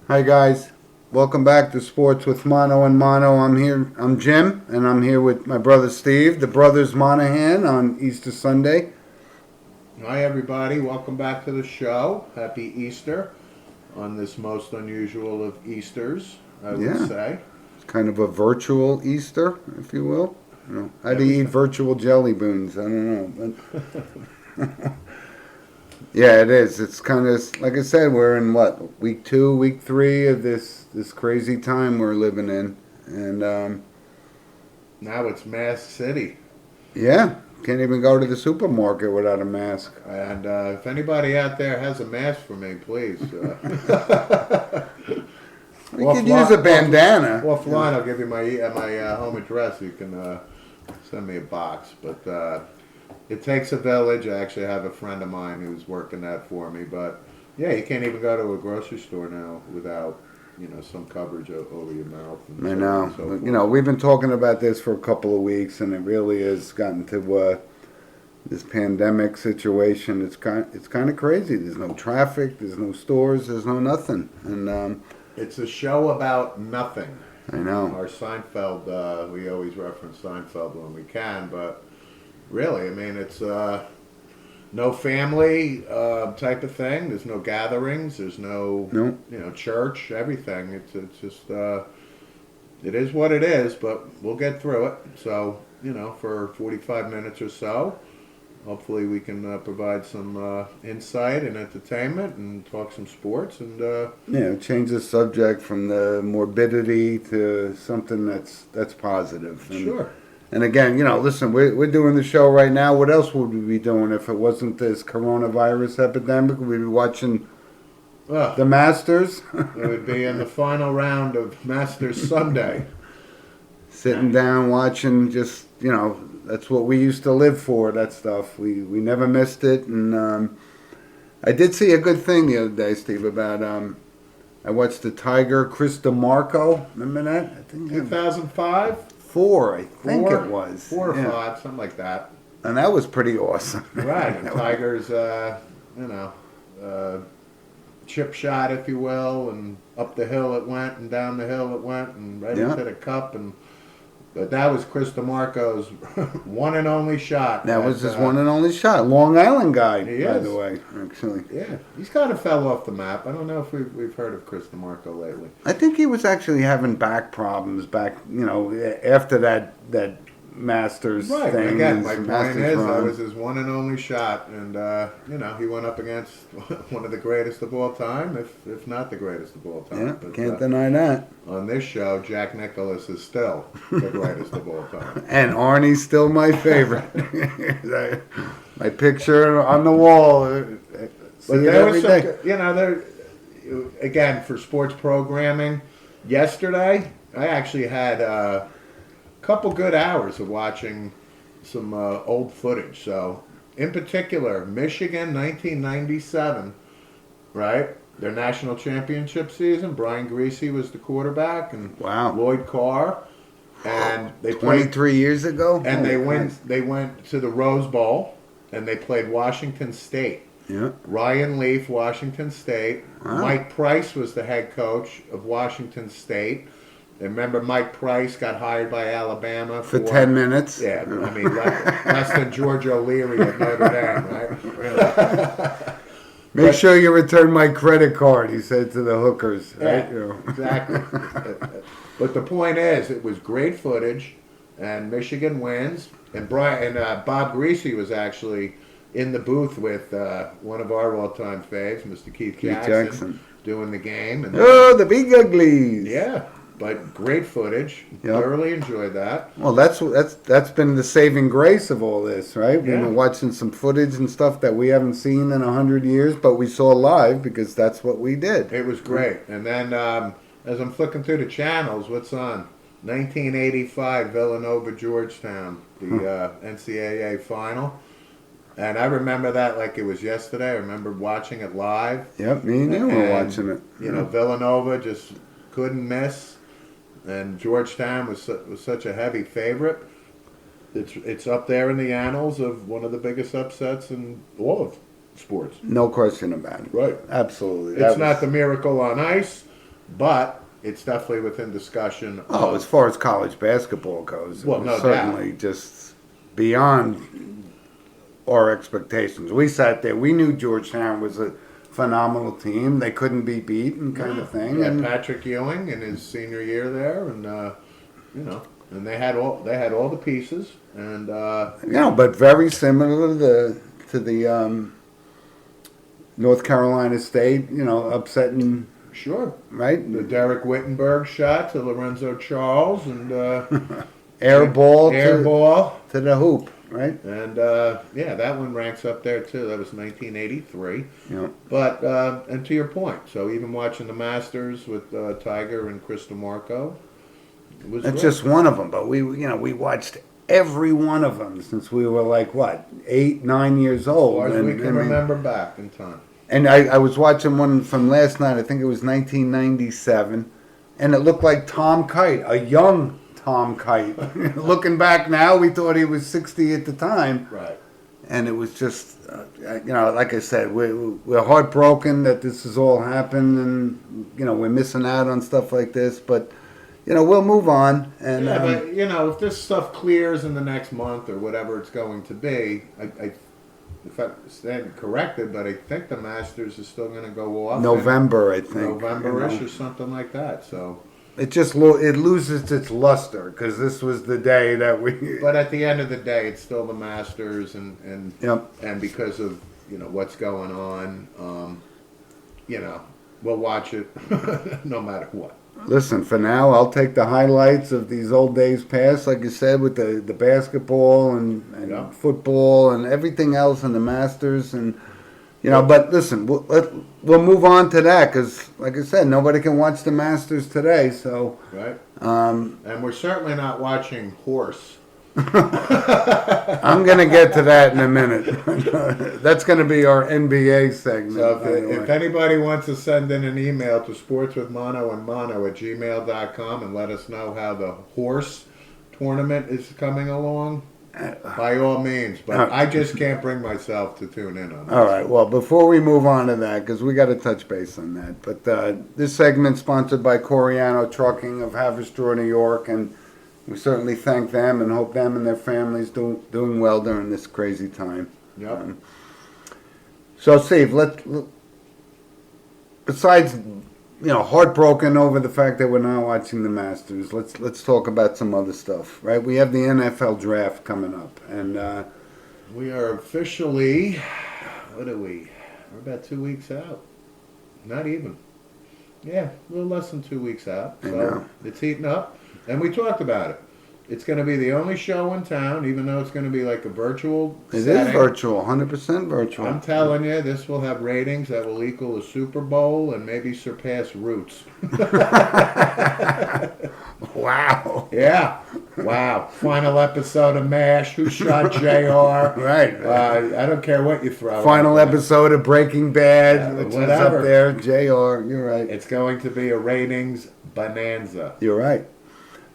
Hi guys, welcome back to Sports with Mono and Mono. I'm Jim, and I'm here with my brother Steve, the brothers Monahan on Easter Sunday. Hi, everybody. Welcome back to the show. Happy Easter on this most unusual of Easters, I would Yeah, say. it's kind of a virtual Easter, if you will. How do you eat Everything. virtual jelly beans? I don't know, but yeah, it is. It's kind of like I said. We're in what, week 2, week 3 of this crazy time we're living in, and Now it's Mask City. yeah, can't even go to the supermarket without a mask. And if anybody out there has a mask for me, please. We could use a bandana. Offline, I'll give you my home address. You can send me a box. But it takes a village. I actually have a friend of mine who's working that for me. But yeah, you can't even go to a grocery store now without some coverage over your mouth. And I so on know. and so forth. We've been talking about this for a couple of weeks, and it really has gotten to this pandemic situation. It's kind of crazy. There's no traffic. There's no stores. There's no nothing. And It's a show about nothing. I know. Our Seinfeld, we always reference Seinfeld when we can, but really, I mean, it's no family type of thing. There's no gatherings. There's no, No. church. Everything. It's just it is what it is. But we'll get through it. So for 45 minutes or so, hopefully we can provide some insight and entertainment and talk some sports and. Change the subject from the morbidity to something that's positive. And, Sure. And again, listen, we're doing the show right now. What else would we be doing if it wasn't this coronavirus epidemic? We'd be watching the Masters. It would be in the final round of Masters Sunday. Sitting down, watching, that's what we used to live for, that stuff. We never missed it. And I did see a good thing the other day, Steve, about, I watched the Tiger, Chris DeMarco. Remember that? I think 2005? 4, I think it was. 4 or Yeah. 5, something like that. And that was pretty awesome. Right. And Tiger's, chip shot, if you will, and up the hill it went, and down the hill it went, and right Yeah. into the cup. But that was Chris DeMarco's one and only shot. That was his one and only shot. Long Island guy, He by is. the way, actually. Yeah, he's kind of fell off the map. I don't know if we've heard of Chris DeMarco lately. I think he was actually having back problems after that Masters Right. thing. Again, his my point Masters is run. that was his one and only shot, and he went up against one of the greatest of all time, if not the greatest of all time. Yeah, But, can't deny that. on this show, Jack Nicklaus is still the greatest of all time. And Arnie's still my favorite. My picture on the wall. See But it there every was some, day. there again for sports programming. Yesterday, I actually had a couple good hours of watching some old footage. So, in particular, Michigan 1997, right? Their national championship season. Brian Greasy was the quarterback, and Wow. Lloyd Carr, and they played. 23 years ago? And Holy they went. Christ. They went to the Rose Bowl, and they played Washington State. Yeah. Ryan Leaf, Washington State. Wow. Mike Price was the head coach of Washington State. And remember, Mike Price got hired by Alabama For 10 minutes? Yeah, I mean, less than George O'Leary at Notre Dame, right? Make sure you return my credit card, he said to the hookers. Yeah, Right? exactly. But the point is, it was great footage, and Michigan wins. And Bob Greasy was actually in the booth with one of our all-time faves, Mr. Keith Jackson, doing the game. And Oh, the big uglies. yeah, but great footage. Yep. Thoroughly enjoyed that. Well, that's been the saving grace of all this, right? We've Yeah. been watching some footage and stuff that we haven't seen in 100 years, but we saw live because that's what we did. It was great. And then as I'm flicking through the channels, what's on? 1985 Villanova Georgetown, the NCAA final. And I remember that like it was yesterday. I remember watching it live. Yep, me and you were And, watching it. Villanova just couldn't miss. And Georgetown was such a heavy favorite. It's up there in the annals of one of the biggest upsets in all of sports. No question about it. Right. Absolutely. It's not the Miracle on Ice, but it's definitely within discussion. Oh, as far as college basketball goes, it Well, was no doubt. certainly just beyond our expectations. We sat there. We knew Georgetown was a phenomenal team. They couldn't be beaten, kind of thing. Yeah, And Patrick Ewing in his senior year there, and you know, and they had all the pieces, and but very similar to the North Carolina State. Upsetting, sure, right? the Derek Wittenberg shot to Lorenzo Charles, and Air ball air ball. to the hoop, right? And yeah, that one ranks up there too. That was 1983. Yeah. But and to your point, so even watching the Masters with Tiger and Chris DeMarco, it was That's great. just one of them, but we watched every one of them since we were like what 8, 9 years as old. far as we And, can remember back in time. And I was watching one from last night. I think it was 1997, and it looked like Tom Kite, a young Tom Kite. Looking back now, we thought he was 60 at the time, Right. and it was just, like I said, we're heartbroken that this has all happened, and we're missing out on stuff like this. But we'll move on. And Yeah, but if this stuff clears in the next month or whatever it's going to be, if I stand corrected, but I think the Masters is still going to go off November, I in think, November-ish or something like that. So, it just it loses its luster because this was the day that we. but at the end of the day, it's still the Masters, and Yep. and because of what's going on, we'll watch it no matter what. Listen, for now, I'll take the highlights of these old days past, like you said, with the basketball and Yeah. football and everything else and the Masters. And, but listen, we'll move on to that because, like I said, nobody can watch the Masters today. So, Right. um, And we're certainly not watching horse. I'm going to get to that in a minute. That's going to be our NBA segment. So by the if way. anybody wants to send in an email to sportswithmono@gmail.com and let us know how the horse tournament is coming along, by all means. But I just can't bring myself to tune in on this. All right. Well, before we move on to that, because we got to touch base on that, but this segment sponsored by Coriano Trucking of Haverstraw, New York, and we certainly thank them and hope them and their families doing well during this crazy time. Yep. So, Steve, besides heartbroken over the fact that we're not watching the Masters, let's talk about some other stuff, right? We have the NFL draft coming up, and We are officially, what are we? We're about 2 weeks out. Not even. Yeah, a little less than 2 weeks out. I So know. it's heating up. And we talked about it. It's going to be the only show in town, even though it's going to be like a virtual it is setting. virtual, 100% virtual. I'm telling you, this will have ratings that will equal a Super Bowl and maybe surpass Roots. Wow. Yeah. Wow. Final episode of MASH. Who shot JR? Right. I don't care what you throw. Final out there. episode of Breaking Bad, Yeah, which is whatever. up there. JR, you're right. It's going to be a ratings bonanza. You're right.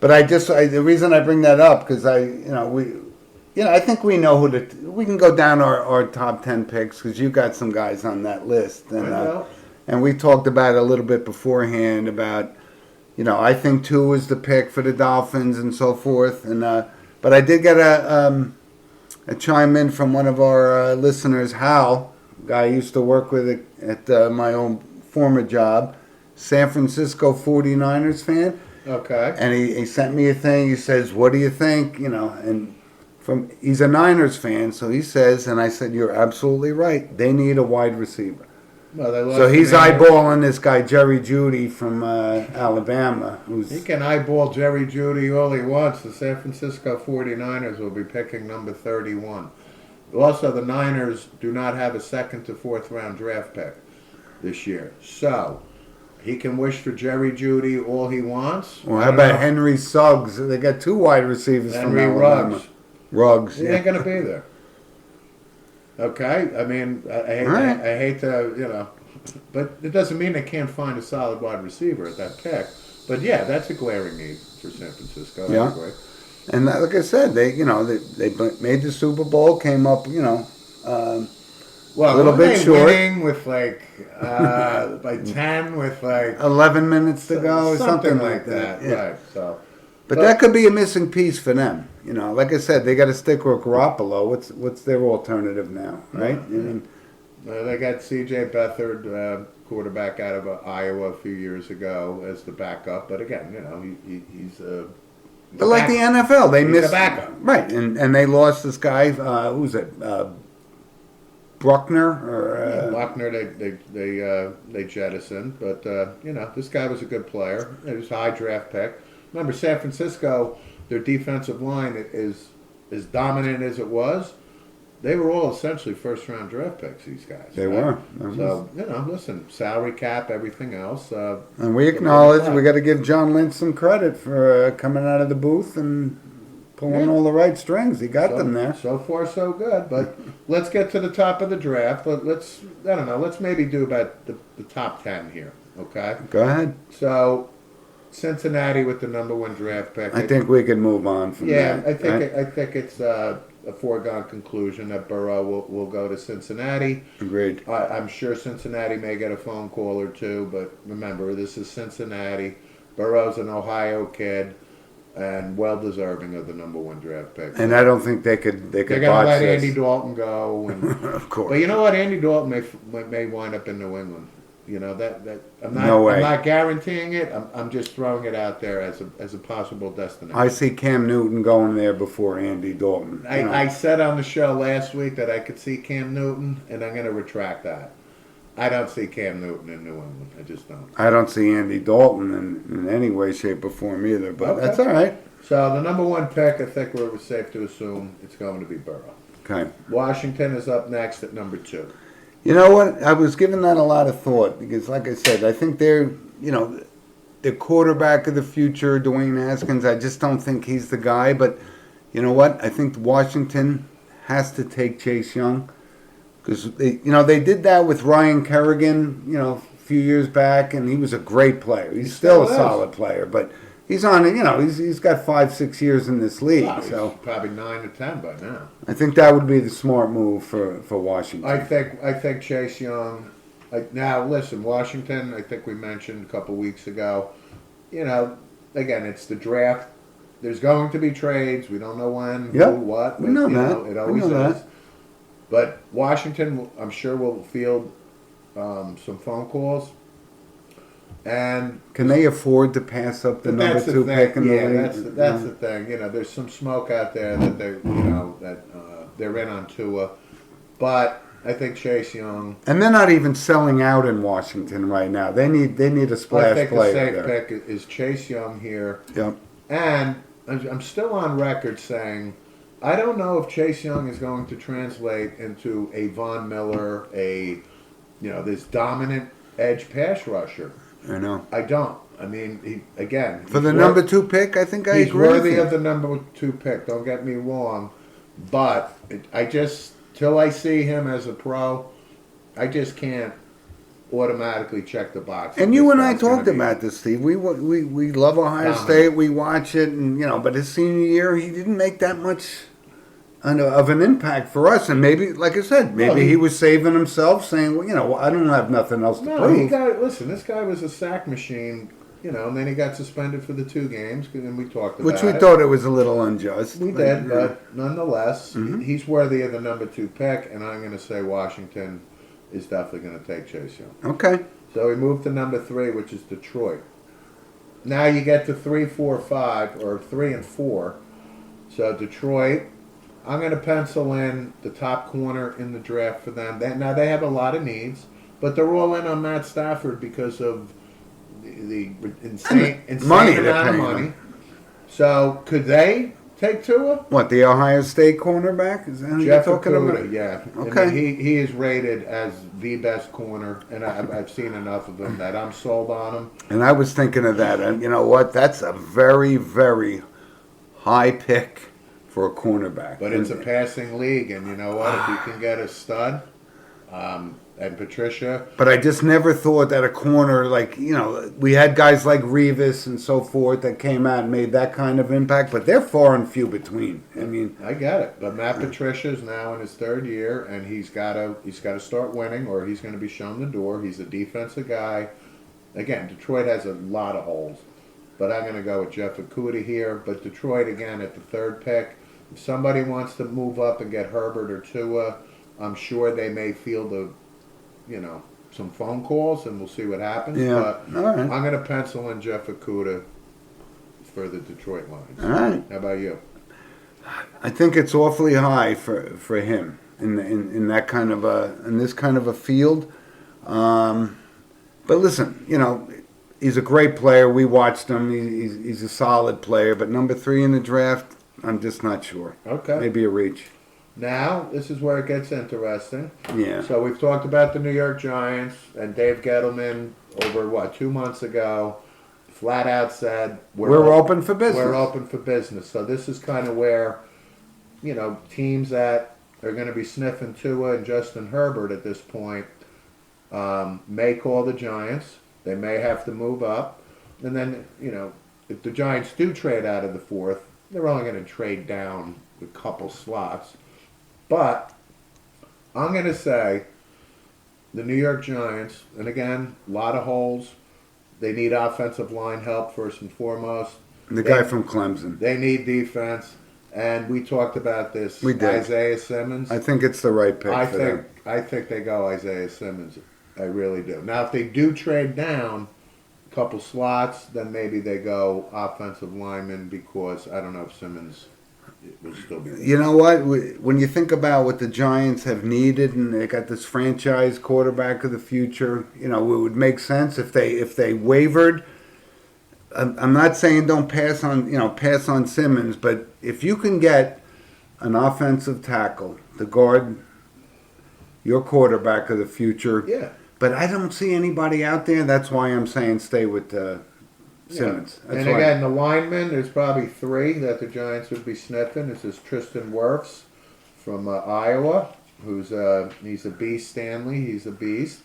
But the reason I bring that up because I think we know we can go down our top 10 picks because you got some guys on that list, I know. and we talked about it a little bit beforehand about, I think 2 is the pick for the Dolphins and so forth, and but I did get a chime in from one of our listeners, Hal, guy I used to work with at my own former job, San Francisco 49ers fan. Okay. And he sent me a thing. He says, "What do you think?" And he's a Niners fan, so he says, and I said, "You're absolutely right. They need a wide receiver." Well, they lost So he's the Niners. eyeballing this guy Jerry Judy from Alabama, He who's can eyeball Jerry Judy all he wants. The San Francisco 49ers will be picking number 31. Also, the Niners do not have a second to fourth round draft pick this year. So, he can wish for Jerry Judy all he wants. well. I How don't about know. Henry Suggs? They got 2 wide receivers Henry from Alabama. Ruggs? Ruggs, He yeah. ain't going to be there. Okay? I mean, I Right. hate to, but it doesn't mean they can't find a solid wide receiver at that pick. But yeah, that's a glaring need for San Francisco. I Yeah. agree. And like I said, they made the Super Bowl, came up, Well, a little weren't bit they short. winning with like by 10 with like 11 minutes to go, something something like that. Yeah. Right. So, But that could be a missing piece for them. You know, like I said, they got to stick with Garoppolo. What's their alternative now, right? I mean, they got C.J. Beathard, quarterback out of Iowa a few years ago, as the backup. But again, you know, he's but like the NFL, they He's missed a backup. right, and they lost this guy. Who's it? Bruckner or Buckner, they jettisoned, but you know, this guy was a good player. He was a high draft pick. Remember, San Francisco, their defensive line is as dominant as it was. They were all essentially first round draft picks. These guys. they right? were. So you know, listen, salary cap, everything else. And we acknowledge we got to give John Lynch some credit for coming out of the booth and pulling all the right strings. He got them there. So far, so good. But let's get to the top of the draft. Let's I don't know. Let's maybe do about the top 10 here. Okay. Go ahead. So Cincinnati with the number 1 draft pick. I think we can move on from that. I think right? I think it's a foregone conclusion that Burrow will go to Cincinnati. Agreed. I'm sure Cincinnati may get a phone call or two, but remember, this is Cincinnati. Burrow's an Ohio kid, and well deserving of the number 1 draft pick. And I don't think they could They're botch gonna let this. Andy Dalton go, and, Of course. but you know what? Andy Dalton may wind up in New England. You know that I'm not. No way. I'm not guaranteeing it. I'm just throwing it out there as a possible destination. I see Cam Newton going there before Andy Dalton. You know. I said on the show last week that I could see Cam Newton, and I'm going to retract that. I don't see Cam Newton in New England. I just don't. I don't see Andy Dalton in any way, shape, or form either, but Okay. that's all right. So the number 1 pick, I think we're safe to assume it's going to be Burrow. Okay. Washington is up next at number 2. You know what? I was giving that a lot of thought because, like I said, I think they're, the quarterback of the future, Dwayne Haskins. I just don't think he's the guy. But you know what? I think Washington has to take Chase Young because they did that with Ryan Kerrigan, a few years back, and he was a great player. He's still a is. solid player, but he's on. He's got 5-6 years in this league, Wow, he's so probably 9 to 10 by now. I think that would be the smart move for Washington. I think Chase Young. Now listen, Washington. I think we mentioned a couple weeks ago. Again, it's the draft. There's going to be trades. We don't know when, Yep. who, what. We know that. It We always know is. that. But Washington, I'm sure, will field some phone calls. And Can they afford to pass up the number that's the 2 thing. pick in the Yeah, league? that's the thing. There's some smoke out there that they're in on Tua, but I think Chase Young. And they're not even selling out in Washington right now. They need a I splash think the player safe there. pick is Chase Young here, Yep. and I'm still on record saying I don't know if Chase Young is going to translate into a Von Miller, this dominant edge pass rusher. I know. I don't. I mean, For the number 2 pick, I think I he's agree with worthy you. of the number 2 pick. Don't get me wrong, but till I see him as a pro, I just can't automatically check the box. And you and I talked about this, Steve. We love Ohio Dominant. State. We watch it, and but his senior year, he didn't make that much of an impact for us. And maybe, like I said, maybe he was saving himself, saying, "Well, I don't have nothing else to No, prove." listen. This guy was a sack machine, and then he got suspended for the 2 games, and we talked about Which we it. thought it was a little unjust. We did, but nonetheless, he's worthy of the number 2 pick, and I'm going to say Washington is definitely going to take Chase Young. Okay. So we move to number 3, which is Detroit. Now you get to 3, 4, 5, or 3 and 4. So Detroit, I'm going to pencil in the top corner in the draft for them. Now they have a lot of needs, but they're all in on Matt Stafford because of the insane money they're amount of paying money. him. So could they take Tua? What, the Ohio State cornerback? Is that who you're Jeff talking Okudah, about? yeah. Okay. I mean, he is rated as the best corner, and I've seen enough of him that I'm sold on him. And I was thinking of that. And you know what? That's a very, very high pick for a cornerback. But it's a passing league, and you know what? If you can get a stud, and Patricia. But I just never thought that a corner, like, we had guys like Revis and so forth that came out and made that kind of impact, but they're far and few between. I mean, I get it, but Matt Patricia is now in his third year, and he's got to start winning, or he's going to be shown the door. He's a defensive guy. Again, Detroit has a lot of holes, but I'm going to go with Jeff Okuda here. But Detroit again at the third pick. If somebody wants to move up and get Herbert or Tua, I'm sure they may field some phone calls, and we'll see what happens. Yeah. But All right. I'm going to pencil in Jeff Okuda for the Detroit Lions. All right. How about you? I think it's awfully high for him in that kind of in this kind of a field. But listen, he's a great player. We watched him. He's a solid player. But number 3 in the draft, I'm just not sure. Okay. Maybe a reach. Now, this is where it gets interesting. Yeah. So we've talked about the New York Giants, and Dave Gettleman, over 2 months ago, flat out said, We're open for business. We're open for business. So this is kind of where, teams that are going to be sniffing Tua and Justin Herbert at this point may call the Giants. They may have to move up. And then, if the Giants do trade out of the 4th, they're only going to trade down a couple slots. But I'm going to say the New York Giants, and again, a lot of holes. They need offensive line help first and foremost. The guy from Clemson. They need defense. And we talked about this. We did. Isaiah Simmons. I think it's the right pick for them. I think they go Isaiah Simmons. I really do. Now, if they do trade down a couple slots, then maybe they go offensive lineman because I don't know if Simmons will still be there. You know what? When you think about what the Giants have needed, and they got this franchise quarterback of the future, it would make sense if they wavered. I'm not saying don't pass on Simmons, but if you can get an offensive tackle to guard your quarterback of the future, Yeah. But I don't see anybody out there. That's why I'm saying stay with Simmons. Yeah. That's And why. again, the linemen, there's probably 3 that the Giants would be sniffing. This is Tristan Wirfs from Iowa, he's a beast. Stanley, he's a beast.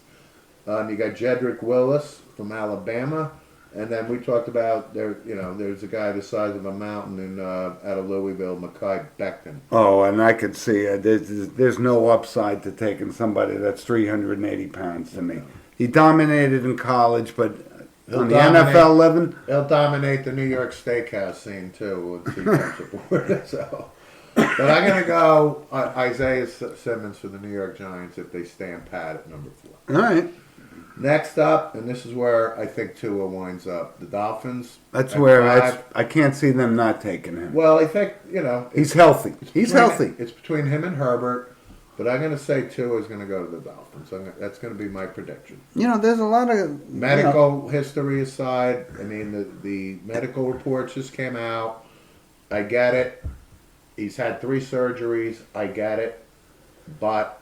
You got Jedrick Willis from Alabama, and then we talked about there's a guy the size of a mountain out of Louisville, Mekhi Becton. Oh, and I could see there's no upside to taking somebody that's 380 pounds to me. He dominated in college, but on the NFL level, He'll dominate the New York Steakhouse scene too once he comes aboard. So, but I'm gonna go Isaiah Simmons for the New York Giants if they stand pat at number 4. all right. Next up, and this is where I think Tua winds up, the Dolphins. That's at where 5. I can't see them not taking him. Well, I think He's healthy. He's healthy. It's between him and Herbert, but I'm going to say Tua is going to go to the Dolphins. That's going to be my prediction. There's a lot of Medical history aside, I mean the medical reports just came out. I get it. He's had 3 surgeries. I get it, but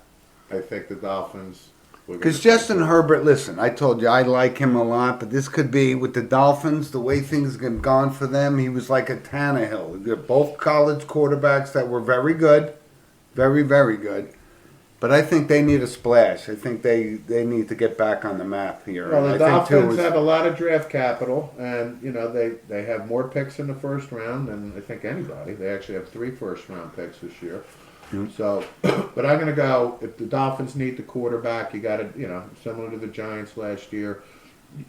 I think the Dolphins. Because Justin Herbert, listen, I told you I like him a lot, but this could be with the Dolphins, the way things have gone for them. He was like a Tannehill. They're both college quarterbacks that were very good, very, very good. But I think they need a splash. I think they need to get back on the map here. Well, the I think Dolphins have a lot of draft capital, and they have more picks in the first round than I think anybody. They actually have 3 first-round picks this year. So, but I'm going to go, if the Dolphins need the quarterback, you got to, similar to the Giants last year,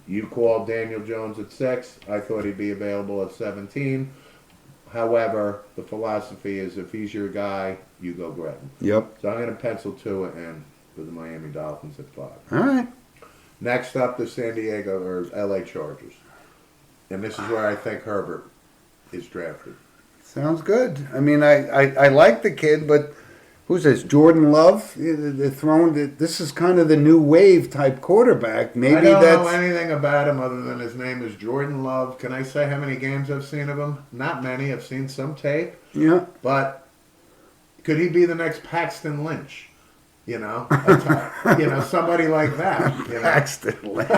you called Daniel Jones at 6. I thought he'd be available at 17. However, the philosophy is if he's your guy, you go grab him. Yep. So I'm going to pencil Tua in for the Miami Dolphins at 5. All right. Next up, the San Diego or LA Chargers. And this is where I think Herbert is drafted. Sounds good. I mean, I like the kid, but who's this? Jordan Love? They're throwing. This is kind of the new wave type quarterback. Maybe I don't that's know anything about him other than his name is Jordan Love. Can I say how many games I've seen of him? Not many. I've seen some tape. yeah. But could he be the next Paxton Lynch? Somebody like that. Paxton Lynch.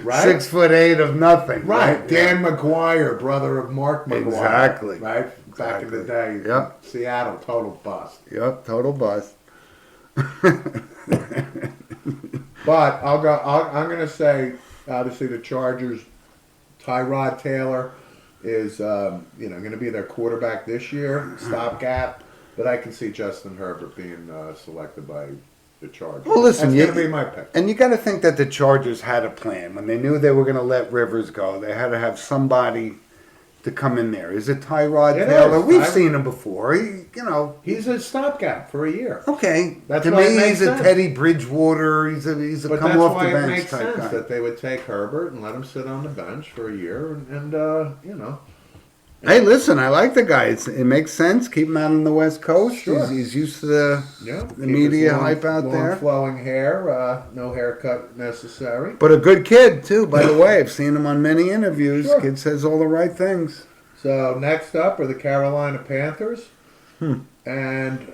Right? 6'8" of nothing. Right. Dan McGuire, brother of Mark McGuire. Exactly. Right? Back in the day. Yep. Seattle, total bust. Yep. Total bust. But I'm going to say, obviously, the Chargers. Tyrod Taylor is going to be their quarterback this year, stopgap. But I can see Justin Herbert being selected by the Chargers. Well, listen, that's going to be my pick. And you got to think that the Chargers had a plan when they knew they were going to let Rivers go. They had to have somebody to come in there. Is it Tyrod Taylor? We've seen him before. He's a stopgap for a year. Okay, That's to why me, it makes he's a sense. Teddy Bridgewater. He's a But come that's off why the it bench makes type sense guy. that they would take Herbert and let him sit on the bench for a year, and Hey, listen, I like the guy. It makes sense. Keep him out on the West Coast. Sure. He's used to the keep media his hype out long there. flowing hair, no haircut necessary. But a good kid, too, by the way. I've seen him on many interviews. Sure. Kid says all the right things. So next up are the Carolina Panthers, and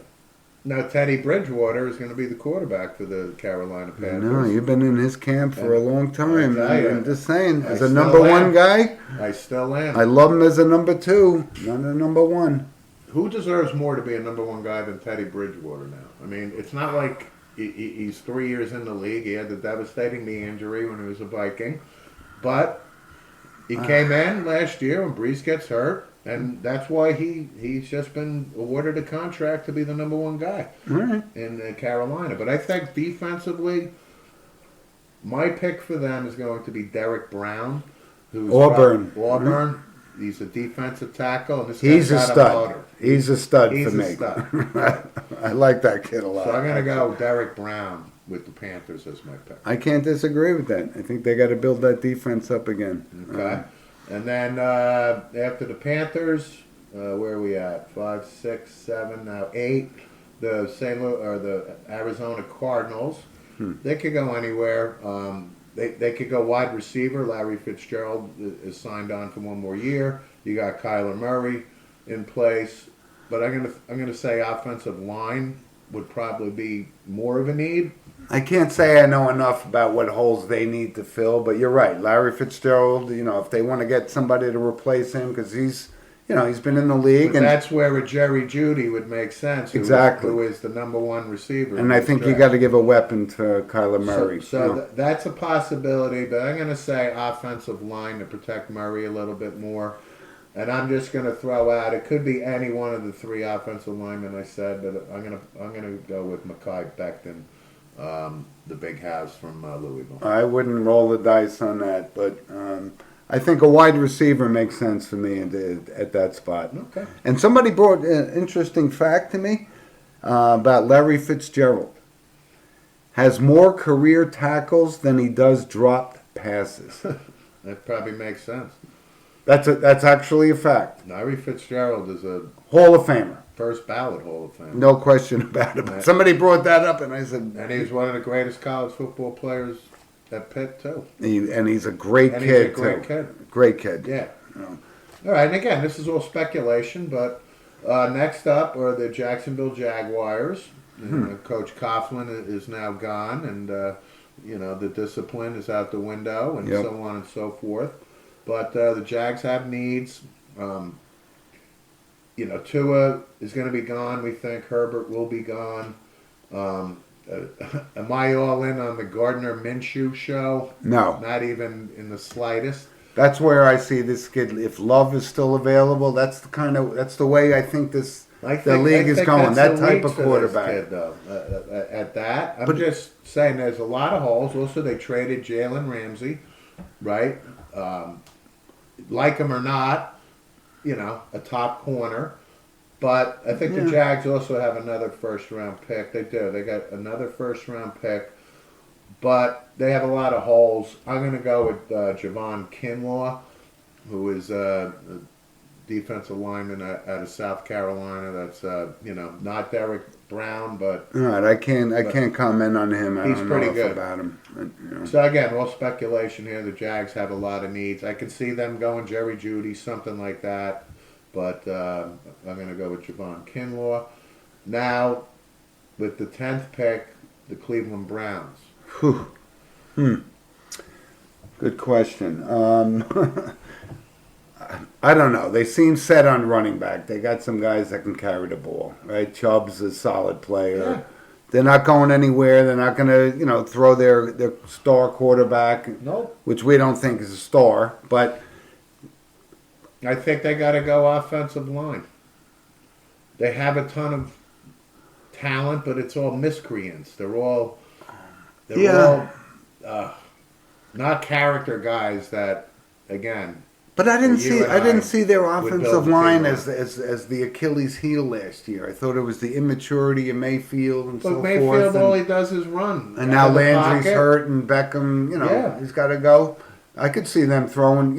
now Teddy Bridgewater is going to be the quarterback for the Carolina Panthers. No, you've been in his camp for a long time. I tell you, I'm just saying, I as a still number am. one guy, I still am. I love him as a number two, not a number one. Who deserves more to be a number one guy than Teddy Bridgewater now? I mean, it's not like he's 3 years in the league. He had the devastating knee injury when he was a Viking, but he came in last year when Brees gets hurt, and that's why he's just been awarded a contract to be the number one guy All right. in Carolina. But I think defensively, my pick for them is going to be Derek Brown, who's Auburn. Auburn. He's a defensive tackle, and this He's a guy's got stud. motor. He's a stud He's for a me. stud. I like that kid a lot. So I'm going to go Derek Brown with the Panthers as my pick. I can't disagree with that. I think they got to build that defense up again. Okay. And then after the Panthers, where are we at? 5, 6, 7, now 8. The St. Louis or the Arizona Cardinals. They could go anywhere. They could go wide receiver. Larry Fitzgerald is signed on for one more year. You got Kyler Murray in place, but I'm gonna say offensive line would probably be more of a need. I can't say I know enough about what holes they need to fill, but you're right. Larry Fitzgerald, if they want to get somebody to replace him, because he's been in the league. But And that's where a Jerry Jeudy would make sense. Exactly. Who is the number one receiver. and I think you got to give a weapon to Kyler Murray. That's a possibility, but I'm going to say offensive line to protect Murray a little bit more. And I'm just going to throw out, it could be any one of the three offensive linemen I said, but I'm going to go with Mekhi Becton, the big house from Louisville. I wouldn't roll the dice on that, but I think a wide receiver makes sense for me at that spot. Okay. And somebody brought an interesting fact to me about Larry Fitzgerald. Has more career tackles than he does dropped passes. That probably makes sense. That's actually a fact. Larry Fitzgerald is a Hall of Famer. first ballot Hall of Fame. No question about it. But somebody brought that up, and I said, And he was one of the greatest college football players at Pitt, too. he's a great And kid, he's a great too. kid. Great kid. Yeah. Yeah. All right, and again, this is all speculation, but next up are the Jacksonville Jaguars. Coach Coughlin is now gone, and the discipline is out the window, and Yep. so on and so forth. But the Jags have needs. Tua is going to be gone. We think Herbert will be gone. Am I all in on the Gardner Minshew show? No. Not even in the slightest. That's where I see this kid. If Love is still available, that's the way I think the league is going. That that's type elite of for quarterback. This kid, though, at that, I'm But- just saying there's a lot of holes. Also, they traded Jalen Ramsey, right? Like him or not, a top corner. But I think the Jags also have another first-round pick. They do. They got another first-round pick. But they have a lot of holes. I'm going to go with Javon Kinlaw, who is a defensive lineman out of South Carolina. That's not Derek Brown, but All right, I can't comment on him. I He's don't know pretty enough good. about him. so again, all speculation here. The Jags have a lot of needs. I can see them going Jerry Jeudy, something like that. But I'm going to go with Javon Kinlaw. Now, with the 10th pick, the Cleveland Browns. Good question. I don't know. They seem set on running back. They got some guys that can carry the ball, right? Chubb's a solid player. they're not going anywhere. They're not going to, throw their star quarterback, Nope. which we don't think is a star. But I think they got to go offensive line. They have a ton of talent, but it's all miscreants. They're all not character guys that, again. But I didn't You and I didn't I see their would build offensive a line team as the Achilles heel last year. I thought it was the immaturity of Mayfield and so But Mayfield, forth. all And, he does is run. and now Out of the Landry's pocket. hurt and Beckham, Yeah. he's got to go. I could see them throwing,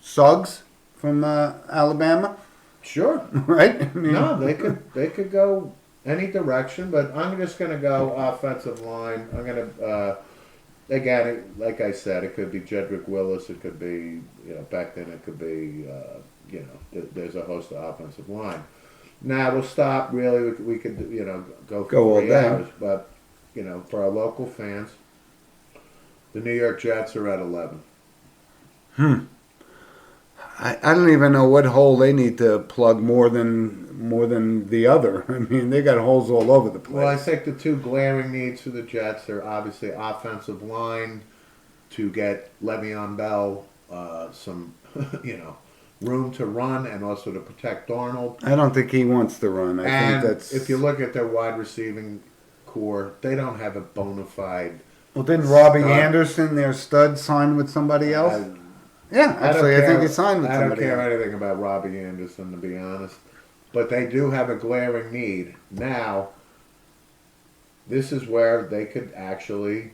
Suggs from Alabama, Sure. right? I mean, No, they could go any direction, but I'm just going to go offensive line. I'm going to again, like I said, it could be Jedrick Willis, it could be Becton, it could be there's a host of offensive line. Now we'll stop. Really, we could go for Go all 3 day. hours, but for our local fans, the New York Jets are at 11. I don't even know what hole they need to plug more than the other. I mean, they got holes all over the place. Well, I think the two glaring needs for the Jets are obviously offensive line to get Le'Veon Bell some, room to run and also to protect Darnold. I don't think he wants to run. I And think that's. if you look at their wide receiving core, they don't have a bona fide. Well, didn't Robbie Stud. Anderson, their stud, sign with somebody else? Yeah, I don't actually, I think care- he signed with I don't somebody care else. anything about Robbie Anderson, to be honest. But they do have a glaring need. Now, this is where they could actually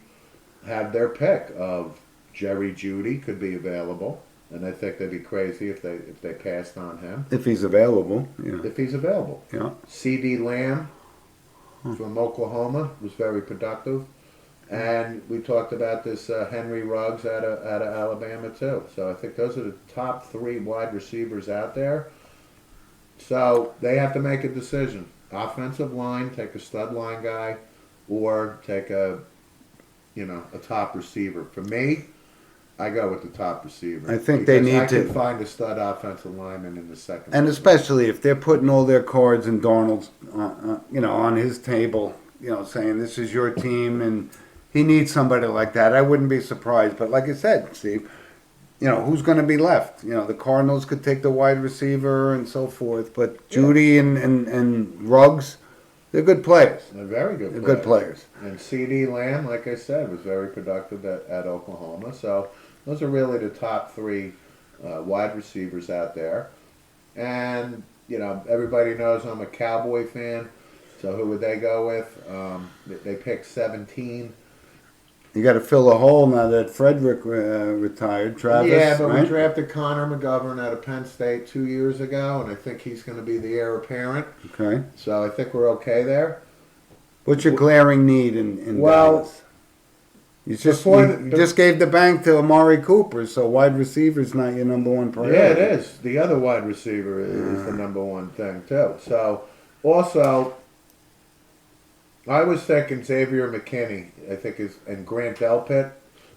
have their pick of Jerry Jeudy could be available. And I think they'd be crazy if they passed on him. If he's available, yeah. If he's available. Yeah. C.D. Lamb from Oklahoma was very productive. And we talked about this Henry Ruggs out of Alabama too. So I think those are the top 3 wide receivers out there. So they have to make a decision: offensive line, take a stud line guy, or take a top receiver. For me, I go with the top receiver. I think they because need I to- can find a stud offensive lineman in the second. And especially if they're putting all their cards in Darnold's, on his table, saying this is your team, and he needs somebody like that. I wouldn't be surprised. But like I said, Steve, who's going to be left? The Cardinals could take the wide receiver and so forth. But Judy and Ruggs, they're good players. They're very good. They're good players. And C.D. Lamb, like I said, was very productive at Oklahoma. So those are really the top 3 wide receivers out there. And, everybody knows I'm a Cowboy fan. So who would they go with? They picked 17. You got to fill a hole now that Frederick retired. Travis, Yeah, but right? we drafted Connor McGovern out of Penn State 2 years ago, and I think he's going to be the heir apparent. Okay. So I think we're okay there. What's your glaring need in Well, Dallas? You just before you the- just gave the bank to Amari Cooper, so wide receiver's not your number one priority. Yeah, it is. The other wide receiver is the number one thing, too. So, also, I was thinking Xavier McKinney, and Grant Delpit.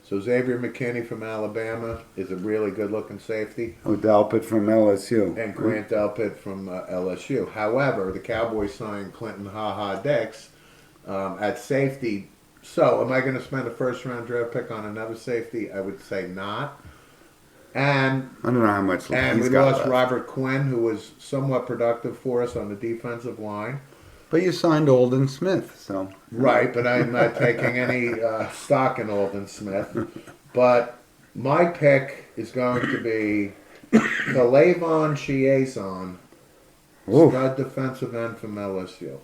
So Xavier McKinney from Alabama is a really good-looking safety, Oh, Dalpit from LSU. and Grant Delpit from LSU. However, the Cowboys signed Clinton Ha Dix at safety. So, am I going to spend a first-round draft pick on another safety? I would say not. And I don't know how much And he's we got lost left. Robert Quinn, who was somewhat productive for us on the defensive line. But you signed Alden Smith, so Right, but I'm not taking any stock in Alden Smith. But my pick is going to be Kalavon Chiazon, Ooh. stud defensive end from LSU,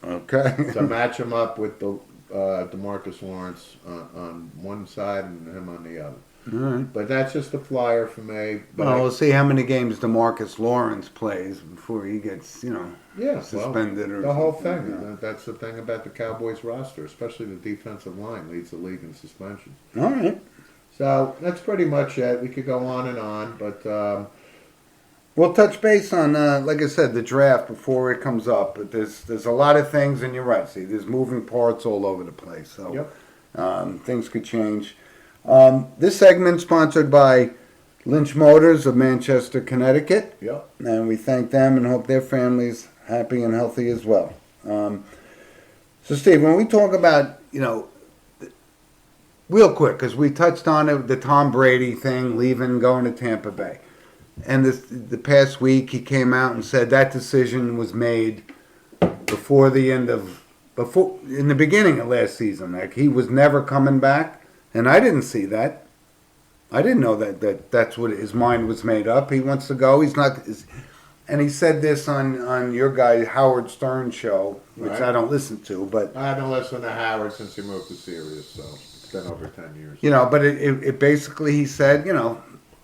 Okay. to match him up with the DeMarcus Lawrence on one side and him on the other. All right. But that's just a flyer for me. But Well, we'll see how many games DeMarcus Lawrence plays before he gets, suspended or the whole something. thing. That's the thing about the Cowboys roster, especially the defensive line leads the league in suspension. All right. So that's pretty much it. We could go on, but We'll touch base on, like I said, the draft before it comes up. But there's a lot of things, and you're right. See, there's moving parts all over the place, so Yep. things could change. This segment sponsored by Lynch Motors of Manchester, Connecticut, yep. and we thank them and hope their family's happy and healthy as well. So, Steve, when we talk about, real quick, because we touched on it, the Tom Brady thing, leaving, going to Tampa Bay. And the past week, he came out and said that decision was made in the beginning of last season. Like, he was never coming back. And I didn't see that. I didn't know that's what his mind was made up. He wants to go. He's not. And he said this on your guy Howard Stern show, which Right. I don't listen to, but I haven't listened to Howard since he moved to Sirius, so it's been over 10 years. but it basically, he said,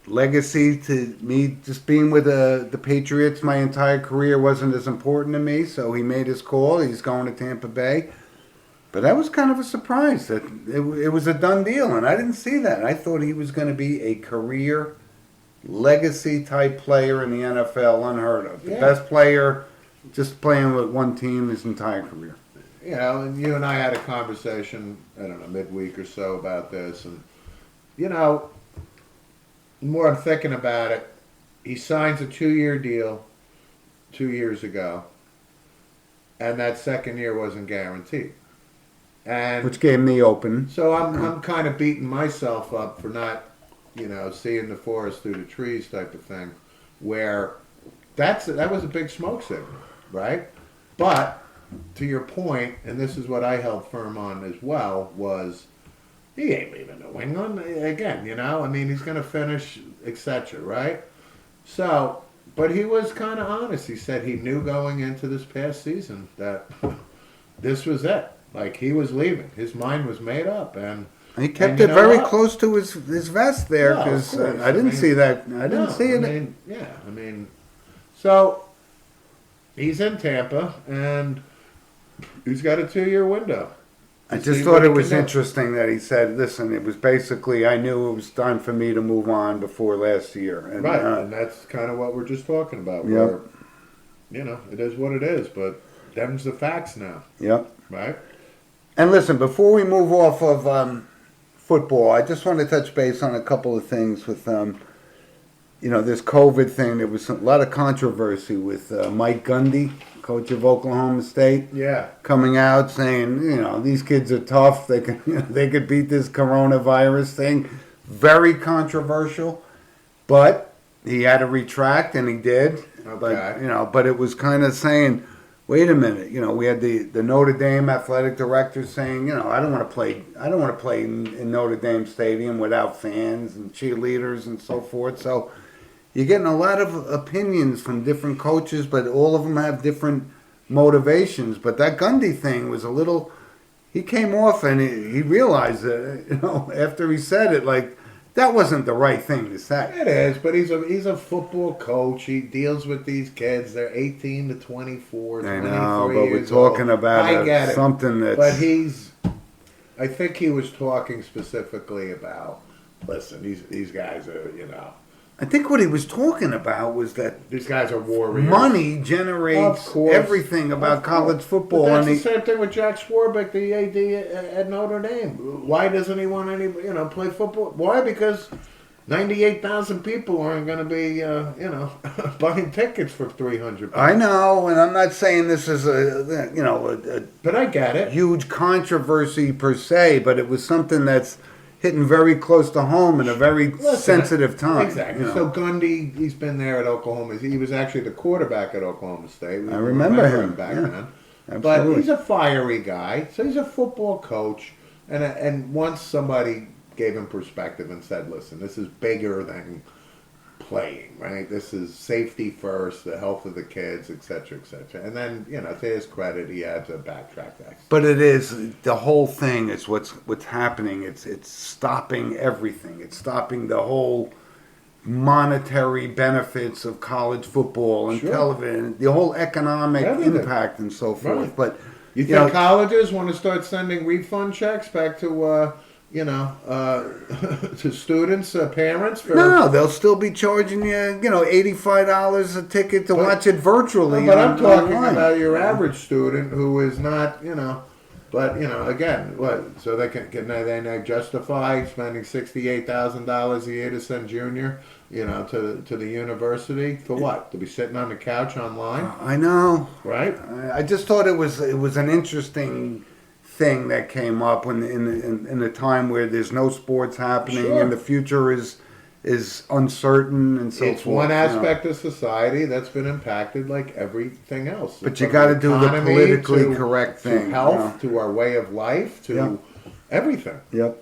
legacy to me, just being with the Patriots my entire career wasn't as important to me. So he made his call. He's going to Tampa Bay. But that was kind of a surprise that it was a done deal, and I didn't see that. I thought he was going to be a career legacy type player in the NFL, unheard of. The Yeah. best player, just playing with one team his entire career. And you and I had a conversation, I don't know, midweek or so about this. And, the more I'm thinking about it, he signs a 2-year deal 2 years ago, and that second year wasn't guaranteed. And Which gave me open. so I'm kind of beating myself up for not, seeing the forest through the trees type of thing, where that was a big smoke signal, right? But to your point, and this is what I held firm on as well, was he ain't leaving New England again. He's going to finish, etc. Right? So, but he was kind of honest. He said he knew going into this past season that this was it. Like, he was leaving. His mind was made up, and He kept and you it know very what? close to his vest there, Yeah, of because course. I didn't see that. I didn't No, see it. So he's in Tampa, and he's got a 2-year window. I to just see thought what it he was can do. interesting that he said, "Listen, it was basically I knew it was time for me to move on before last year." And, Right, and that's kind of what we're just talking about. Yep. Where, it is what it is, but them's the facts now, Yep. right? And listen, before we move off of football, I just want to touch base on a couple of things with this COVID thing. There was a lot of controversy with Mike Gundy, coach of Oklahoma State, Yeah. coming out saying, these kids are tough. They can they could beat this coronavirus thing. Very controversial, but he had to retract, and he did. Okay. But it was kind of saying, wait a minute. We had the Notre Dame athletic director saying, I don't want to play. I don't want to play in Notre Dame Stadium without fans and cheerleaders and so forth. So you're getting a lot of opinions from different coaches, but all of them have different motivations. But that Gundy thing was a little. He came off and he realized that, after he said it, like, that wasn't the right thing to say. It is, but he's a football coach. He deals with these kids. They're 18 to 24, I 23 know, but we're years old. talking about I get it. something that's. But I think he was talking specifically about, listen, these guys are, I think what he was talking about was that these guys are warriors. money generates Of course. everything about Of college course. football, But that's and the same thing with Jack Swarbrick, the AD at Notre Dame. Why doesn't he want any, play football? Why? Because 98,000 people aren't going to be, buying tickets for 300. I know, and I'm not saying this is a But I get it. huge controversy per se, but it was something that's hitting very close to home in a very Listen, sensitive time. Exactly. you know. So Gundy, he's been there at Oklahoma. He was actually the quarterback at Oklahoma State. We I remember him, back yeah. then. But Absolutely. he's a fiery guy. So he's a football coach. And once somebody gave him perspective and said, listen, this is bigger than playing, right? This is safety first, the health of the kids, et cetera, et cetera. And then, to his credit, he had to backtrack that. But it is the whole thing. It's what's happening. It's stopping everything. It's stopping the whole monetary benefits of college football and Sure. television, the whole economic Everything. impact and so forth. Right. But You you think know, colleges want to start sending refund checks back to, to students, parents? For, no, they'll still be charging you, $85 a ticket to But- watch it virtually. But I'm talking online. about your average student who is not, but again, what? So they can they now justify spending $68,000 a year to send Junior, to the university for what? To be sitting on the couch online, I know. right? I just thought it was an interesting thing that came up when in a time where there's no sports happening Sure. and the future is uncertain and so It's forth. one you know. aspect of society that's been impacted like everything else. But you From got to do the economy politically correct thing. to health, to our way of life, to Yeah. everything. Yep.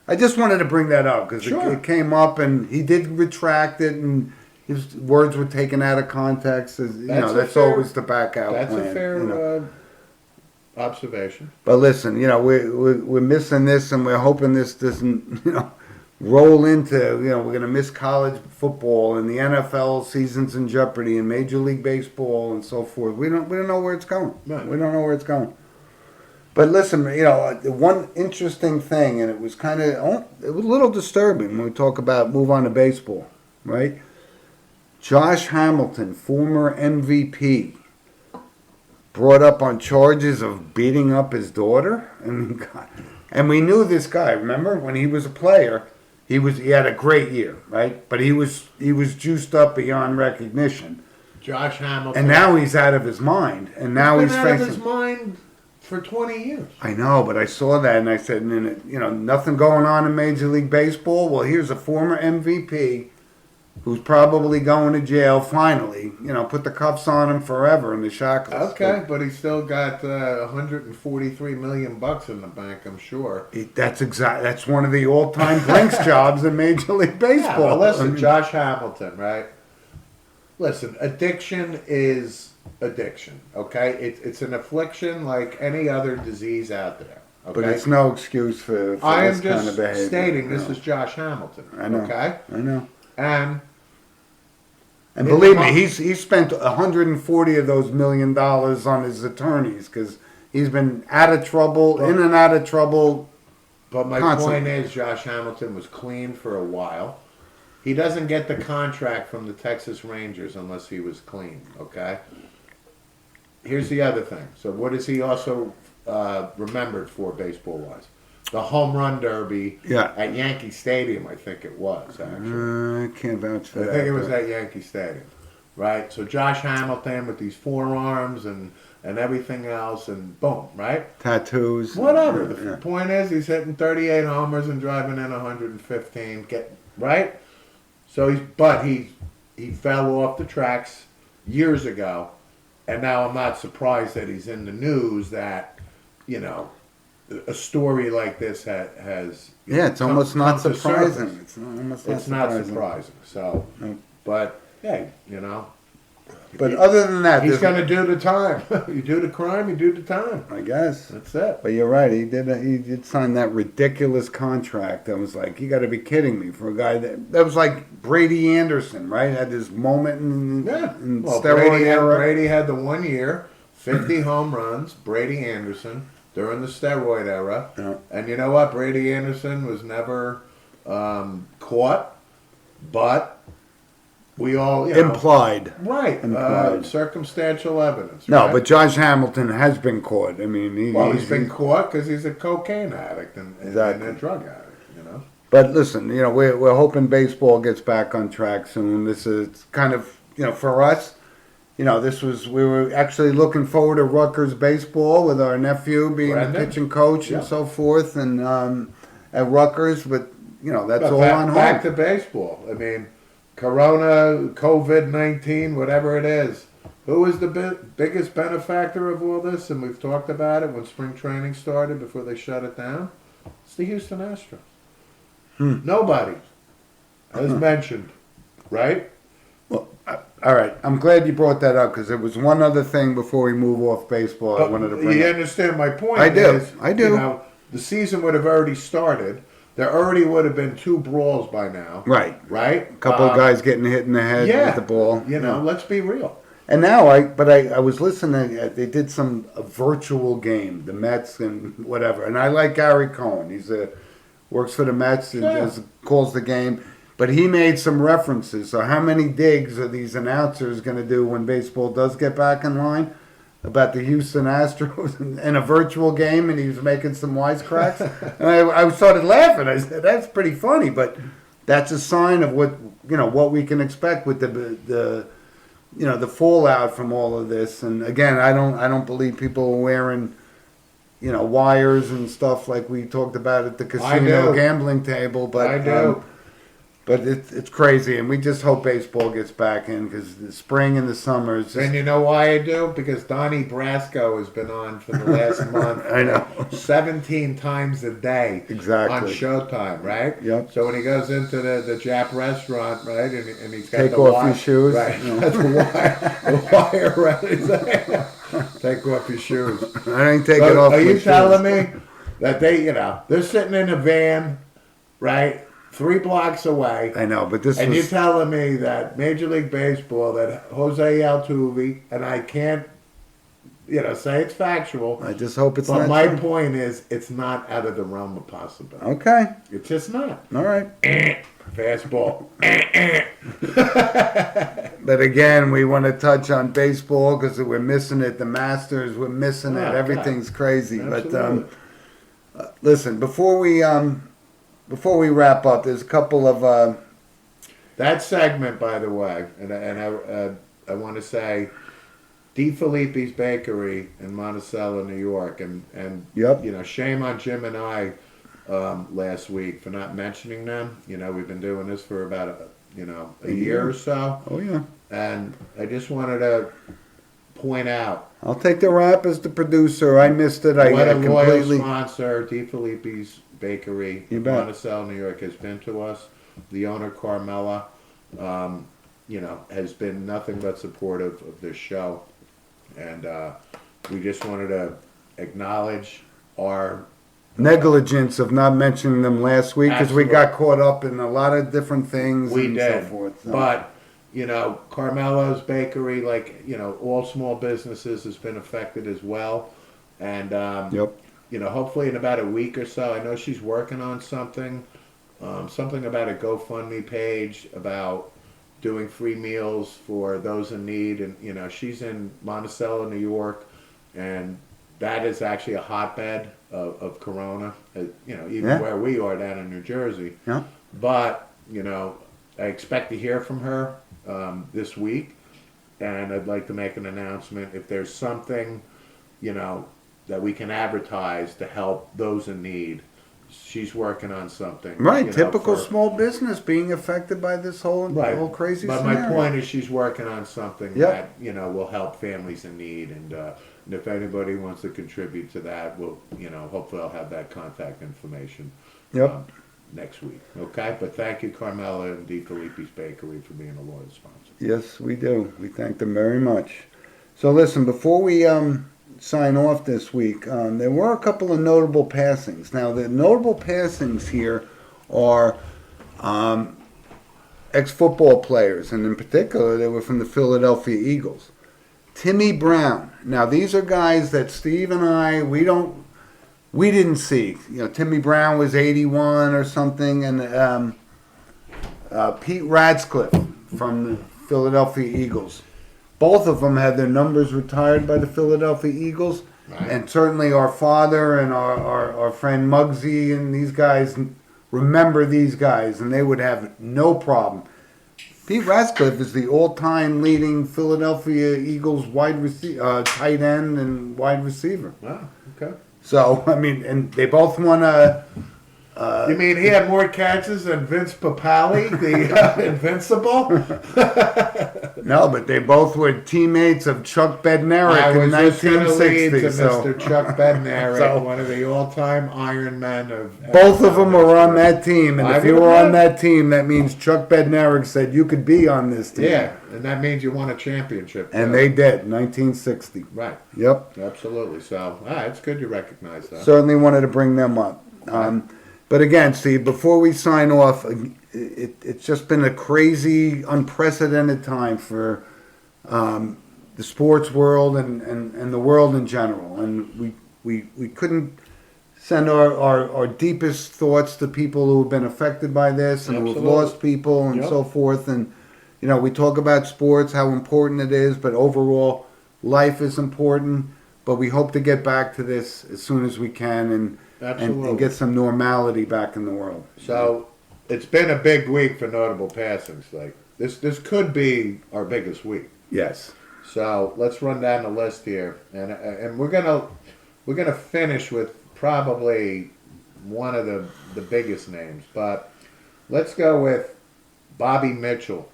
I just wanted to bring that up because Sure. it came up and he did retract it and his words were taken out of context. That's a That's fair- always the back out That's plan. a fair you know. observation. But listen, we're missing this and we're hoping this doesn't, roll into, we're going to miss college football and the NFL season's in jeopardy and Major League Baseball and so forth. We don't know where it's going. Right. We don't know where it's going. But listen, the one interesting thing, and it was it was a little disturbing when we talk about move on to baseball, right? Josh Hamilton, former MVP, brought up on charges of beating up his daughter. And we knew this guy. Remember when he was a player, he had a great year, right? But he was juiced up beyond recognition. Josh Hamilton. And now he's out of his mind. And now He's he's been out of facing. his mind for 20 years. I know, but I saw that and I said, nothing going on in Major League Baseball. Well, here's a former MVP who's probably going to jail finally. Put the cuffs on him forever in the shackles. Okay, but he's still got 143 million bucks in the bank, I'm sure. That's one of the all-time Brinks jobs in Major League Baseball. Yeah, well, listen, I mean, Josh Hamilton, right? Listen, addiction is addiction, okay? It's an affliction like any other disease out there, okay? But it's no excuse for I this am kind of just behavior. stating this is Josh Hamilton, I know. okay? I know. And And In believe the me, mo- he spent 140 of those $1 million on his attorneys because he's been out of trouble, in and out of trouble. But my Constantly. point is, Josh Hamilton was clean for a while. He doesn't get the contract from the Texas Rangers unless he was clean, okay? Here's the other thing. So what is he also remembered for baseball-wise? The home run derby Yeah. at Yankee Stadium, I think it was, actually. I can't vouch for I that. think it was but- at Yankee Stadium, right? So Josh Hamilton with these forearms and everything else, and boom, right? Tattoos. Whatever. The Yeah. point is, he's hitting 38 homers and driving in 115. Right? So he fell off the tracks years ago, and now I'm not surprised that he's in the news. That a story like this has Yeah, it's almost come not to surprising. surface. It's almost It's not not surprising. surprising. So, No. but hey, But other than that, he's there's- going to do the time. You do the crime, you do the time. I guess. That's it. But you're right. He did sign that ridiculous contract. That was like, you got to be kidding me for a guy that was like Brady Anderson, right? Had this moment in Yeah. Well, steroid era. Brady had the 1 year, 50 home runs. Brady Anderson during the steroid era. Yeah. And you know what? Brady Anderson was never caught, but we all Implied. right Implied. circumstantial evidence. No, right? but Josh Hamilton has been caught. I mean, he's been caught because he's a cocaine addict and Exactly. a drug addict. But listen, we're hoping baseball gets back on track soon. This is kind of, for us, we were actually looking forward to Rutgers baseball with our nephew being Brendan. the pitching coach Yeah. and so forth, and at Rutgers, but that's But all on back hold. to baseball. I mean, Corona, COVID-19, whatever it is. Who was the biggest benefactor of all this? And we've talked about it when spring training started before they shut it down. It's the Houston Astros. Nobody has mentioned, right? Well, all right, I'm glad you brought that up because there was one other thing before we move off baseball I wanted to bring you up. understand my point? I do. Is, I do. The season would have already started. There already would have been 2 brawls by now. Right. Right? A couple of guys getting hit in the head Yeah. with the ball. Let's be real. And now I was listening. They did a virtual game, the Mets and whatever. And I like Gary Cohen. He's works for the Mets and calls the game. But he made some references. So how many digs are these announcers going to do when baseball does get back in line about the Houston Astros in a virtual game? And he was making some wisecracks. And I started laughing. I said, "That's pretty funny." But that's a sign of what we can expect with the fallout from all of this. And again, I don't believe people are wearing wires and stuff like we talked about at the casino do. gambling table. But I do. but it's crazy, and we just hope baseball gets back in because the spring and the summer is just. And you know why I do? Because Donnie Brasco has been on for the last month. I know. 17 times a day. Exactly. On Showtime, right? Yep. So when he goes into the Jap restaurant, right, and he's got Take the off wire, your shoes. right? You know. That's the wire around his hand. Take off your shoes. I ain't taking So off. are my you shoes. telling me that they're sitting in a van, right, 3 blocks away? I know, but this And you're was. telling me that Major League Baseball, that Jose Altuve, and I can't, say it's factual, I just hope it's but not. my true. point is, it's not out of the realm of possibility. Okay. It's just not. All right. Fastball. But again, we want to touch on baseball because we're missing it. The Masters, we're missing it. Oh, Everything's crazy. But Absolutely. listen, before we wrap up, there's a couple of. That segment, by the way, and I want to say, Di Filippi's Bakery in Monticello, New York, and Yep. Shame on Jim and I last week for not mentioning them. We've been doing this for about a year or so, Oh yeah. and I just wanted to point out I'll take the rap as the producer. I missed it. I what a loyal completely. sponsor Di Filippi's Bakery You in bet. Monticello, New York has been to us. The owner, Carmela, has been nothing but supportive of this show. And we just wanted to acknowledge our Negligence of not mentioning them last week because we Absolutely. got caught up in a lot of different things we and did, so forth. So. but Carmelo's Bakery, like all small businesses, has been affected as well. And Yep. hopefully in about a week or so, I know she's working on something about a GoFundMe page about doing free meals for those in need. And she's in Monticello, New York, and that is actually a hotbed of corona. Even Yeah. where we are down in New Jersey. Yeah. But I expect to hear from her this week, and I'd like to make an announcement if there's something that we can advertise to help those in need. She's working on something. Right. Typical for- small business being affected by this whole crazy But scenario. my point is, she's working on something Yep. that will help families in need, and if anybody wants to contribute to that, we'll hopefully I'll have that contact information. Yep. Next week, okay? But thank you, Carmela and Di Filippi's Bakery, for being a loyal sponsor. Yes, we do. We thank them very much. So listen, before we sign off this week, there were a couple of notable passings. Now, the notable passings here are ex-football players, and in particular, they were from the Philadelphia Eagles. Timmy Brown. Now, these are guys that Steve and I, we didn't see. Timmy Brown was 81 or something, and Pete Radcliffe from the Philadelphia Eagles. Both of them had their numbers retired by the Philadelphia Eagles. Right. And certainly our father and our friend Muggsy and these guys remember these guys, and they would have no problem. Pete Radcliffe is the all-time leading Philadelphia Eagles tight end and wide receiver. Wow, okay. So, I mean, and they both won a... You mean he had more catches than Vince Papali, the Invincible? No, but they both were teammates of Chuck Bednarik I in was just going to lead 1960. to So Mr. Chuck Bednarik, So- one of the all-time Iron Men of... both of them were on that team, and I if you would were on have- that team, that means Chuck Bednarik said you could be on this team. Yeah, and that means you won a championship. And too. they did, 1960. Right, Yep. absolutely. So, it's good you recognize that. Certainly wanted to bring them up. But again, Steve, before we sign off, it's just been a crazy, unprecedented time for the sports world and the world in general. And we couldn't send our deepest thoughts to people who have been affected by this and who have Absolutely. lost people and Yep. so forth. And, we talk about sports, how important it is, but overall, life is important. But we hope to get back to this as soon as we can and Absolutely. get some normality back in the world. So, it's been a big week for notable passings. Like this could be our biggest week. Yes. So let's run down the list here, and we're gonna we're gonna finish with probably one of the biggest names, but let's go with Bobby Mitchell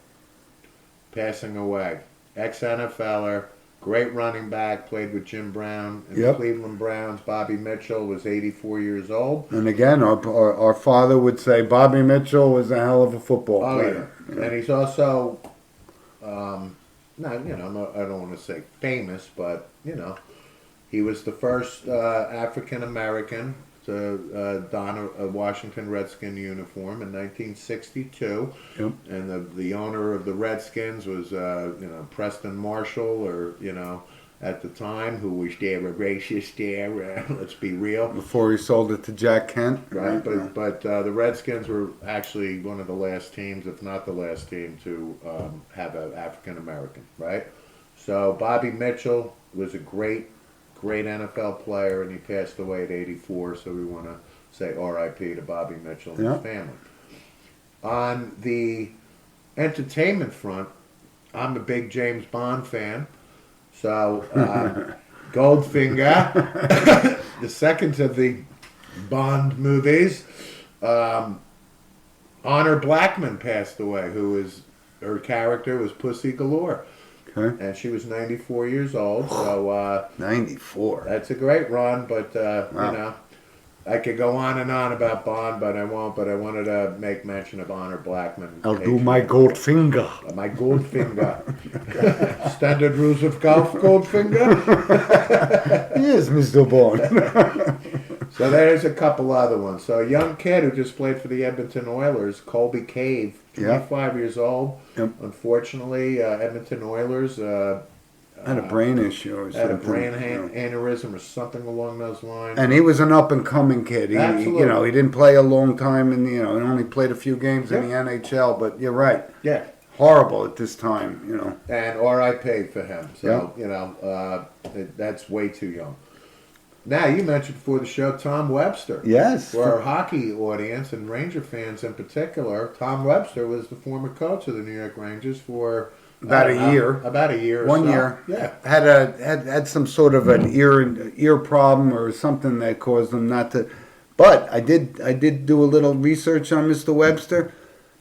passing away. Ex-NFLer, great running back, played with Jim Brown in the Yep. Cleveland Browns. Bobby Mitchell was 84 years old. And again, our father would say Bobby Mitchell was a hell of a football Oh, player. yeah. And he's also, not, I don't want to say famous, but, he was the first African American to don a Washington Redskin uniform in 1962. Yep. And the owner of the Redskins was, Preston Marshall, or, at the time, who was there a racist there. Let's be real. Before he sold it to Jack Kent. Right, but the Redskins were actually one of the last teams, if not the last team, to have an African American. Right, so Bobby Mitchell was a great NFL player, and he passed away at 84. So we want to say R.I.P. to Bobby Mitchell and his family. On the entertainment front, I'm a big James Bond fan, so Goldfinger, the second of the Bond movies. Honor Blackman passed away, her character was Pussy Galore. Okay. And she was 94 years old, so 94. that's a great run, but Wow. I could go on and on about Bond, but I won't. But I wanted to make mention of Honor Blackman. I'll do my Goldfinger. My Goldfinger. Standard rules of golf, Goldfinger. Yes, Mr. Bond. So there's a couple other ones. So a young kid who just played for the Edmonton Oilers, Colby Cave, 25 years old. Yep. Unfortunately, Edmonton Oilers Had a brain issue or something. had a brain you know. aneurysm or something along those lines. And he was an up and coming kid. He, Absolutely. he didn't play a long time, and he only played a few games in the Yep. NHL. But you're right, Yeah. horrible at this time. And R.I.P. for him. So, that's way too young. Now, you mentioned before the show Tom Webster. Yes. For our hockey audience and Ranger fans in particular, Tom Webster was the former coach of the New York Rangers for About I a don't know, year. About a year. Or 1 so. year. Yeah. Had some sort of an ear problem or something that caused him not to. But I did do a little research on Mr. Webster.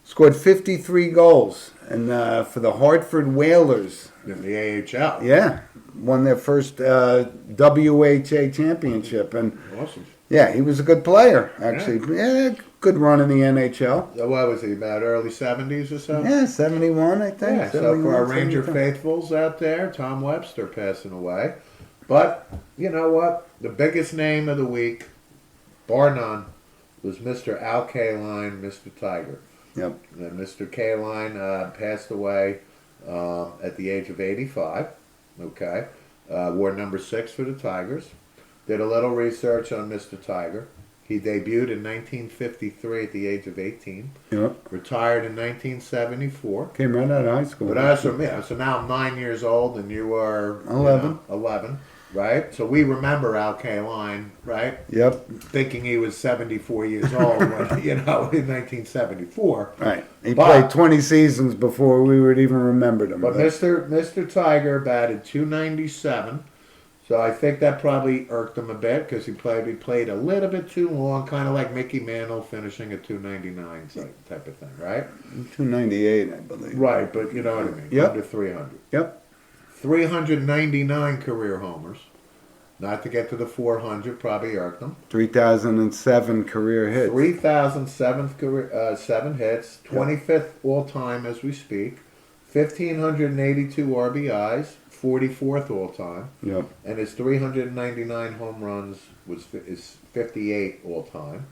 Scored 53 goals, and for the Hartford Whalers. In the AHL. Yeah, won their first WHA championship, and Awesome. yeah, he was a good player actually. Yeah, good run in the NHL. So what was he, about early 70s or so? Yeah, 71, I think. Yeah, so for our 71, Ranger 72. faithfuls out there, Tom Webster passing away. But, you know what? The biggest name of the week, bar none, was Mr. Al Kaline, Mr. Tiger. Yep. And Mr. Kaline passed away at the age of 85. Okay. Wore number 6 for the Tigers. Did a little research on Mr. Tiger. He debuted in 1953 at the age of 18. Yep. Retired in 1974. Came right out of high school. But also, so now I'm 9 years old and you are 11. 11, right? So we remember Al Kaline, right? Yep. Thinking he was 74 years old when, in 1974. Right. He But- played 20 seasons before we would even remember him. But Mr. Tiger batted 297. So I think that probably irked him a bit because he played a little bit too long, kind of like Mickey Mantle finishing at 299 type of thing, right? 298, I believe. Right, but you know what I mean. Yep. Under 300. Yep. 399 career homers. Not to get to the 400, probably irked him. 3,007 career hits. 3,007 hits, 25th all time as we speak, 1,582 RBIs, 44th all time, Yep. and his 399 home runs is 58 all time,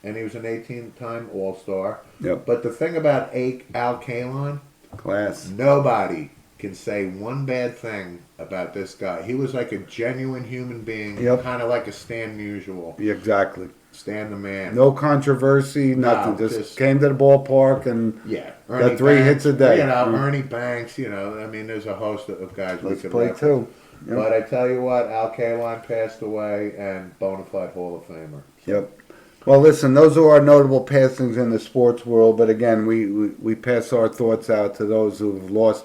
and he was an 18-time All-Star. Yep. But the thing about Al Kaline, Class. nobody can say one bad thing about this guy. He was like a genuine human being, Yep. kind of like a Stan Musial. Yeah, exactly. Stan the Man. No controversy, nothing. No, just came to the ballpark and Yeah. Got 3 hits a day. Ernie Banks, I mean, there's a host of guys we let's could play reference. too. Yep. But I tell you what, Al Kaline passed away and bona fide Hall of Famer. Yep. Well, listen, those are our notable passings in the sports world. But again, we pass our thoughts out to those who've lost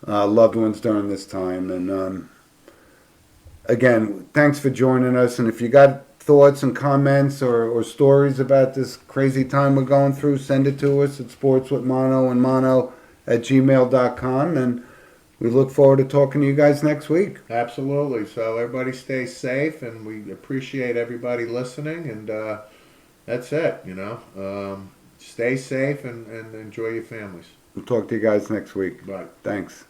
loved ones during this time. And again, thanks for joining us. And if you got thoughts and comments or stories about this crazy time we're going through, send it to us at sportswithmono@gmail.com. And we look forward to talking to you guys next week. Absolutely. So everybody stay safe, and we appreciate everybody listening. And that's it. Stay safe and enjoy your families. We'll talk to you guys next week. Bye. Thanks.